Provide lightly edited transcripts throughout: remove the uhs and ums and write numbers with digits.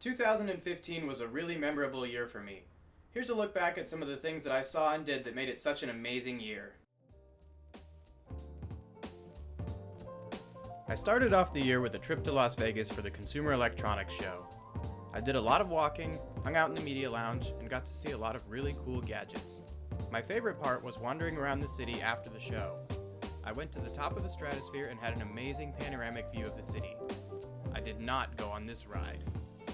2015 was a really memorable year for me. Here's a look back at some of the things that I saw and did that made it such an amazing year. I started off the year with a trip to Las Vegas for the Consumer Electronics Show. I did a lot of walking, hung out in the media lounge, and got to see a lot of really cool gadgets. My favorite part was wandering around the city after the show. I went to the top of the Stratosphere and had an amazing panoramic view of the city. I did not go on this ride.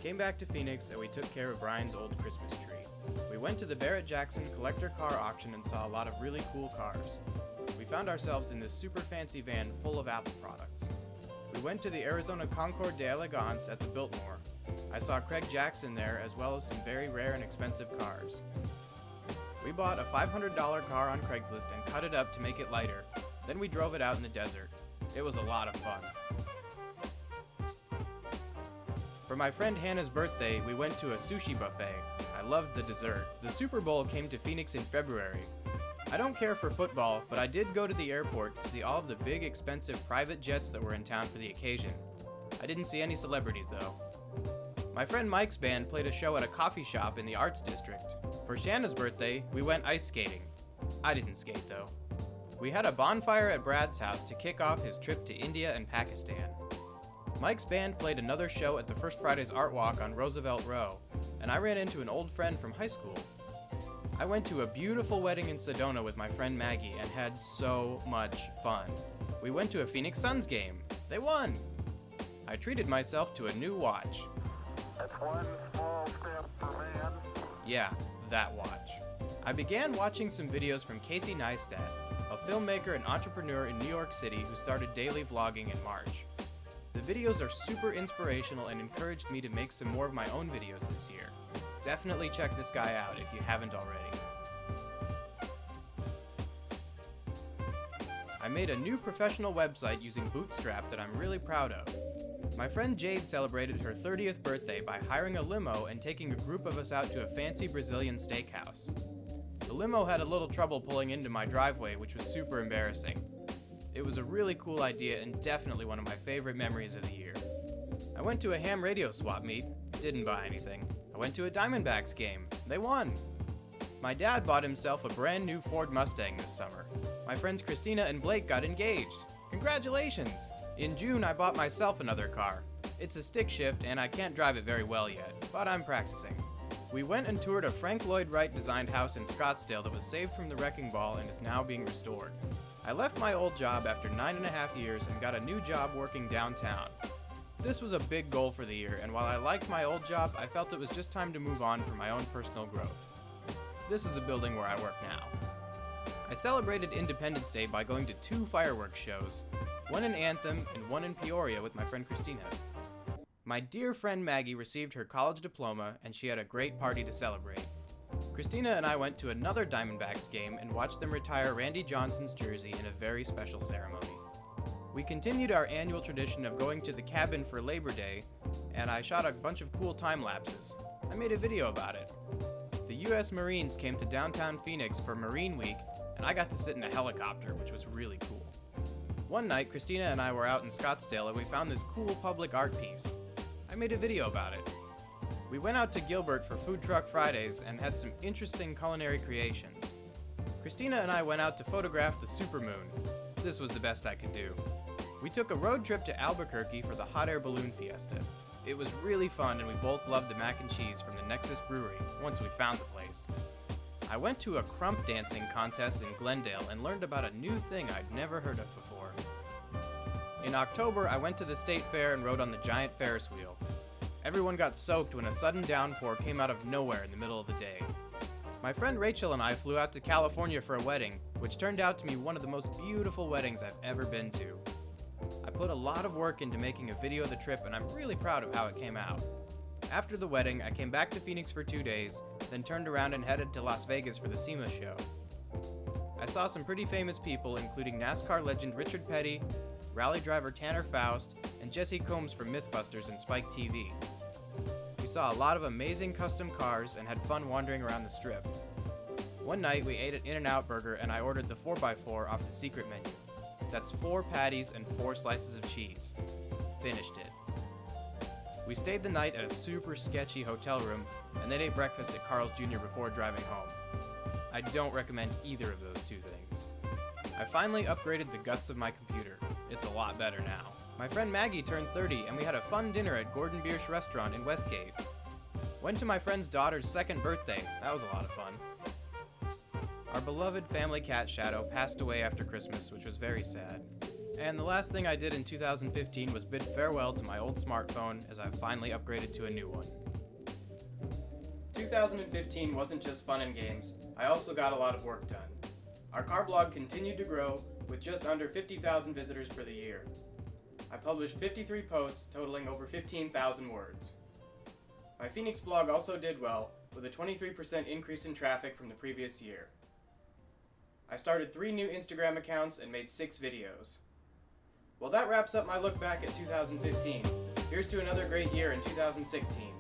Came back to Phoenix and we took care of Brian's old Christmas tree. We went to the Barrett-Jackson collector car auction and saw a lot of really cool cars. We found ourselves in this super fancy van full of Apple products. We went to the Arizona Concours d'Elegance at the Biltmore. I saw Craig Jackson there as well as some very rare and expensive cars. We bought a $500 car on Craigslist and cut it up to make it lighter. Then we drove it out in the desert. It was a lot of fun. For my friend Hannah's birthday, we went to a sushi buffet. I loved the dessert. The Super Bowl came to Phoenix in February. I don't care for football, but I did go to the airport to see all of the big, expensive private jets that were in town for the occasion. I didn't see any celebrities, though. My friend Mike's band played a show at a coffee shop in the Arts District. For Shanna's birthday, we went ice skating. I didn't skate, though. We had a bonfire at Brad's house to kick off his trip to India and Pakistan. Mike's band played another show at the First Fridays Art Walk on Roosevelt Row, and I ran into an old friend from high school. I went to a beautiful wedding in Sedona with my friend Maggie and had so much fun. We went to a Phoenix Suns game. They won! I treated myself to a new watch. That's one small step for man. Yeah, that watch. I began watching some videos from Casey Neistat, a filmmaker and entrepreneur in New York City who started daily vlogging in March. The videos are super inspirational and encouraged me to make some more of my own videos this year. Definitely check this guy out if you haven't already. I made a new professional website using Bootstrap that I'm really proud of. My friend Jade celebrated her 30th birthday by hiring a limo and taking a group of us out to a fancy Brazilian steakhouse. The limo had a little trouble pulling into my driveway, which was super embarrassing. It was a really cool idea and definitely one of my favorite memories of the year. I went to a ham radio swap meet, didn't buy anything. I went to a Diamondbacks game, they won. My dad bought himself a brand new Ford Mustang this summer. My friends Christina and Blake got engaged. Congratulations! In June, I bought myself another car. It's a stick shift and I can't drive it very well yet, but I'm practicing. We went and toured a Frank Lloyd Wright designed house in Scottsdale that was saved from the wrecking ball and is now being restored. I left my old job after 9.5 years and got a new job working downtown. This was a big goal for the year, and while I liked my old job, I felt it was just time to move on for my own personal growth. This is the building where I work now. I celebrated Independence Day by going to 2 fireworks shows, one in Anthem and one in Peoria with my friend Christina. My dear friend Maggie received her college diploma and she had a great party to celebrate. Christina and I went to another Diamondbacks game and watched them retire Randy Johnson's jersey in a very special ceremony. We continued our annual tradition of going to the cabin for Labor Day, and I shot a bunch of cool time lapses. I made a video about it. The US Marines came to downtown Phoenix for Marine Week, and I got to sit in a helicopter, which was really cool. One night, Christina and I were out in Scottsdale and we found this cool public art piece. I made a video about it. We went out to Gilbert for Food Truck Fridays and had some interesting culinary creations. Christina and I went out to photograph the supermoon. This was the best I could do. We took a road trip to Albuquerque for the Hot Air Balloon Fiesta. It was really fun and we both loved the mac and cheese from the Nexus Brewery once we found the place. I went to a crump dancing contest in Glendale and learned about a new thing I'd never heard of before. In October, I went to the state fair and rode on the giant Ferris wheel. Everyone got soaked when a sudden downpour came out of nowhere in the middle of the day. My friend Rachel and I flew out to California for a wedding, which turned out to be one of the most beautiful weddings I've ever been to. I put a lot of work into making a video of the trip and I'm really proud of how it came out. After the wedding, I came back to Phoenix for 2 days, then turned around and headed to Las Vegas for the SEMA show. I saw some pretty famous people, including NASCAR legend Richard Petty, rally driver Tanner Faust, and Jesse Combs from Mythbusters and Spike TV. We saw a lot of amazing custom cars and had fun wandering around the strip. One night we ate at In-N-Out Burger and I ordered the 4x4 off the secret menu. That's 4 patties and 4 slices of cheese. Finished it. We stayed the night at a super sketchy hotel room, and then ate breakfast at Carl's Jr. before driving home. I don't recommend either of those two things. I finally upgraded the guts of my computer. It's a lot better now. My friend Maggie turned 30, and we had a fun dinner at Gordon Biersch Restaurant in Westgate. Went to my friend's daughter's 2nd birthday. That was a lot of fun. Our beloved family cat Shadow passed away after Christmas, which was very sad. And the last thing I did in 2015 was bid farewell to my old smartphone as I finally upgraded to a new one. 2015 wasn't just fun and games, I also got a lot of work done. Our car blog continued to grow, with just under 50,000 visitors for the year. I published 53 posts totaling over 15,000 words. My Phoenix blog also did well, with a 23% increase in traffic from the previous year. I started 3 new Instagram accounts and made 6 videos. Well, that wraps up my look back at 2015. Here's to another great year in 2016.